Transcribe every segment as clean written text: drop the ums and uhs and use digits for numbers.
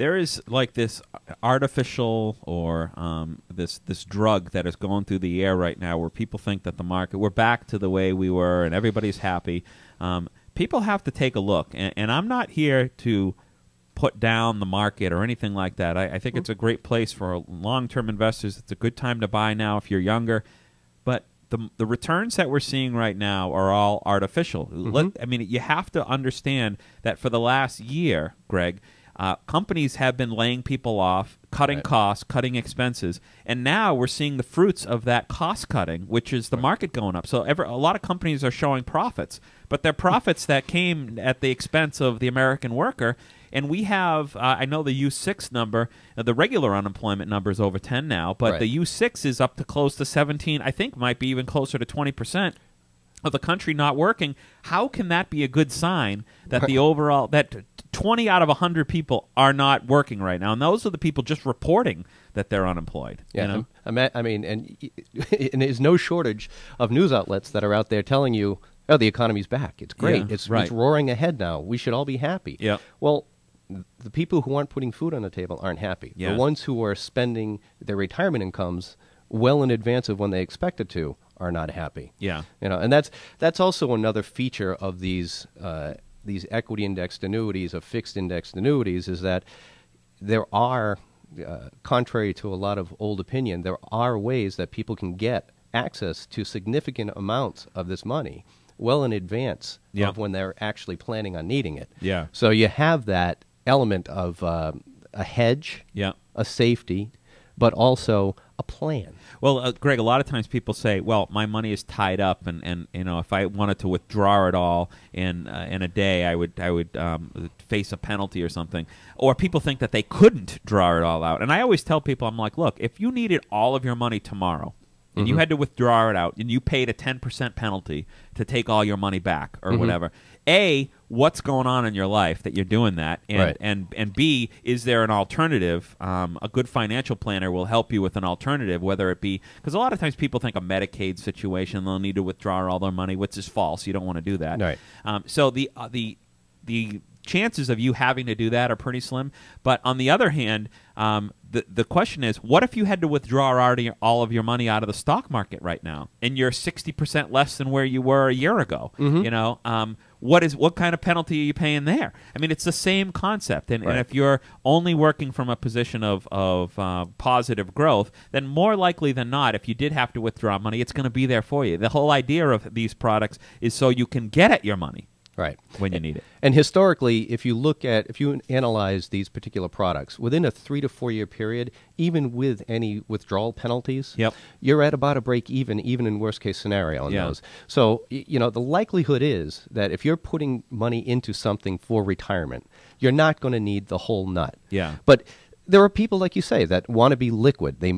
there is like this artificial or this drug that is going through the air right now, where people think that the market, we're back to the way we were and everybody's happy. People have to take a look, and I'm not here to put down the market or anything like that. I think it's a great place for long-term investors. It's a good time to buy now if you're younger, but the returns that we're seeing right now are all artificial. I mean, you have to understand that for the last year, Greg, companies have been laying people off, cutting costs, cutting expenses, and now we're seeing the fruits of that cost cutting, which is the market going up. So a lot of companies are showing profits, but they're profits that came at the expense of the American worker. And we have, I know the U6 number, the regular unemployment number is over 10 now, but the U6 is up to close to 17, I think might be even closer to 20% of the country not working. How can that be a good sign that the overall, that 20 out of 100 people are not working right now? And those are the people just reporting that they're unemployed. Yeah, you I know? mean, and there's no shortage of news outlets that are out there telling you, oh, the economy's back. It's great. Yeah, it's roaring ahead now. We should all be happy. Yeah. Well, the people who aren't putting food on the table aren't happy. Yeah. The ones who are spending their retirement incomes well in advance of when they expected to are not happy. Yeah. You know, and that's also another feature of these equity indexed annuities, of fixed indexed annuities, is that there are, contrary to a lot of old opinion, there are ways that people can get access to significant amounts of this money well in advance of when they're actually planning on needing it. Yeah. So you have that element of a hedge, a safety, but also a plan. Well, Greg, a lot of times people say, well, my money is tied up, and you know, if I wanted to withdraw it all in a day, I would face a penalty or something. Or people think that they couldn't draw it all out. And I always tell people, I'm like, look, if you needed all of your money tomorrow, and you had to withdraw it out, and you paid a 10% penalty to take all your money back or whatever, A, what's going on in your life that you're doing that? And B, is there an alternative? A good financial planner will help you with an alternative, whether it be, because a lot of times people think a Medicaid situation, they'll need to withdraw all their money, which is false. You don't want to do that. Right. So the chances of you having to do that are pretty slim. But on the other hand, the question is, what if you had to withdraw all of your money out of the stock market right now, and you're 60% less than where you were a year ago? You know, what kind of penalty are you paying there? I mean, it's the same concept. And if you're only working from a position of positive growth, then more likely than not, if you did have to withdraw money, it's going to be there for you. The whole idea of these products is so you can get at your money. Right. When you need it. And historically, if you analyze these particular products, within a 3 to 4 year period, even with any withdrawal penalties, you're at about a break even in worst case scenario on those. So, you know, the likelihood is that if you're putting money into something for retirement, you're not going to need the whole nut. Yeah. But there are people, like you say, that want to be liquid. They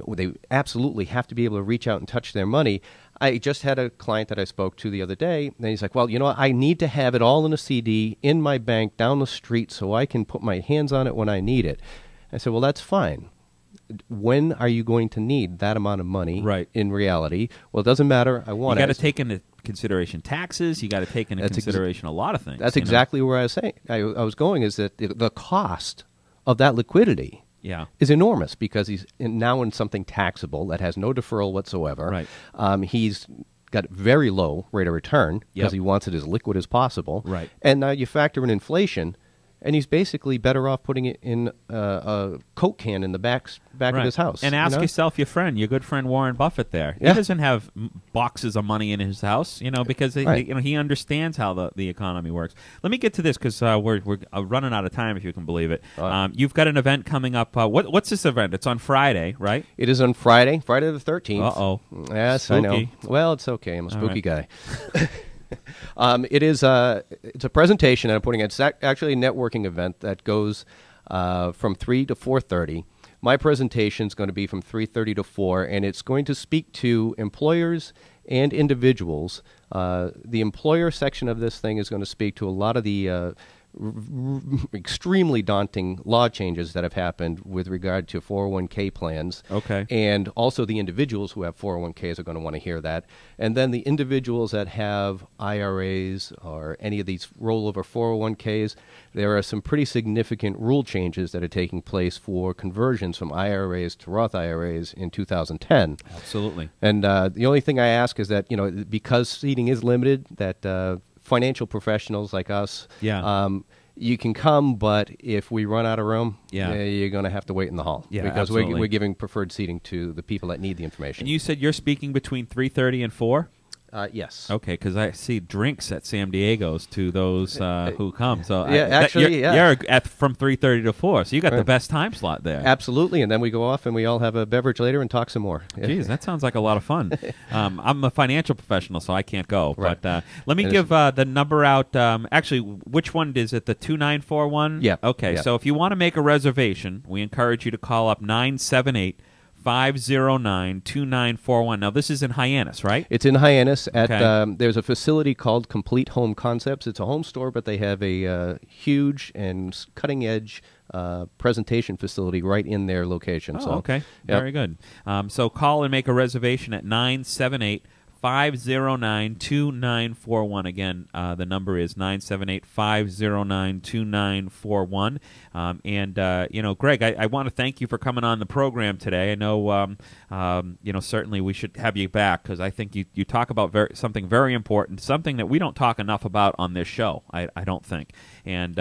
absolutely have to be able to reach out and touch their money. I just had a client that I spoke to the other day, and he's like, well, you know, I need to have it all in a CD in my bank down the street so I can put my hands on it when I need it. I said, well, that's fine. When are you going to need that amount of money in reality? Well, it doesn't matter. I want it. You got to take into consideration taxes. You got to take into consideration a lot of things. That's exactly where I was saying. I was going is that the cost of that liquidity is enormous, because he's now in something taxable that has no deferral whatsoever. Right. He's got very low rate of return because he wants it as liquid as possible. Right. And now you factor in inflation, and he's basically better off putting it in a Coke can in the back of his house. And ask yourself, your good friend Warren Buffett there. He doesn't have boxes of money in his house, you know, because he understands how the economy works. Let me get to this, because we're running out of time, if you can believe it. You've got an event coming up. What's this event? It's on Friday, right? It is on Friday the 13th. Uh-oh. Yes, spooky. I know. Well, it's okay. I'm a spooky guy. It's a presentation that I'm putting. It's actually a networking event that goes from 3 to 4:30. My presentation is going to be from 3:30 to 4, and it's going to speak to employers and individuals. The employer section of this thing is going to speak to a lot of the extremely daunting law changes that have happened with regard to 401k plans. Okay. And also the individuals who have 401ks are going to want to hear that. And then the individuals that have IRAs or any of these rollover 401ks, there are some pretty significant rule changes that are taking place for conversions from IRAs to Roth IRAs in 2010. Absolutely. And the only thing I ask is that, because seating is limited, that financial professionals like us, you can come, but if we run out of room, you're going to have to wait in the hall. Yeah, because absolutely. we're giving preferred seating to the people that need the information. And you said you're speaking between 3:30 and 4? Yes. Okay, because I see drinks at San Diego's to those who come. So you're at from 3:30 to 4. So you got the best time slot there. Absolutely, and then we go off and we all have a beverage later and talk some more. Geez, that sounds like a lot of fun. I'm a financial professional, so I can't go. Right. But let me give the number out. Actually, which one is it? The 2941? Yeah. Okay, so if you want to make a reservation, we encourage you to call up 978-509-2941. Now, this is in Hyannis, right? It's in Hyannis. Okay. There's a facility called Complete Home Concepts. It's a home store, but they have a huge and cutting-edge presentation facility right in their location. Oh, okay. Very good. So call and make a reservation at 978-509-2941. Again, the number is 978-509-2941. Greg, I want to thank you for coming on the program today. I know, certainly we should have you back because I think you talk about something very important, something that we don't talk enough about on this show, I don't think. And,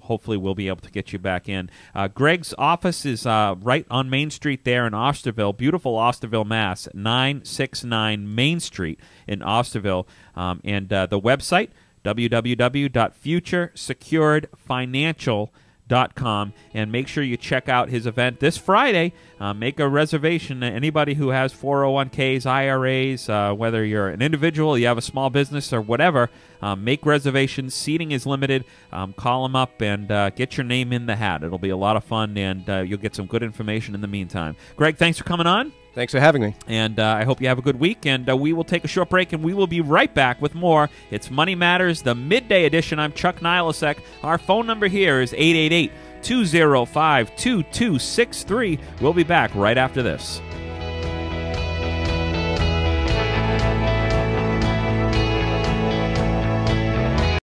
hopefully we'll be able to get you back in. Greg's office is right on Main Street there in Osterville, beautiful Osterville, Mass., 969 Main Street in Osterville. And the website, www.futuresecuredfinancial.com, and make sure you check out his event this Friday. Make a reservation. Anybody who has 401ks, IRAs, whether you're an individual, you have a small business, or whatever, make reservations. Seating is limited. Call them up and get your name in the hat. It'll be a lot of fun, and you'll get some good information in the meantime. Greg, thanks for coming on. Thanks for having me. And I hope you have a good week. And we will take a short break, and we will be right back with more. It's Money Matters, the midday edition. I'm Chuck Nilasek. Our phone number here is 888-205-2263. We'll be back right after this.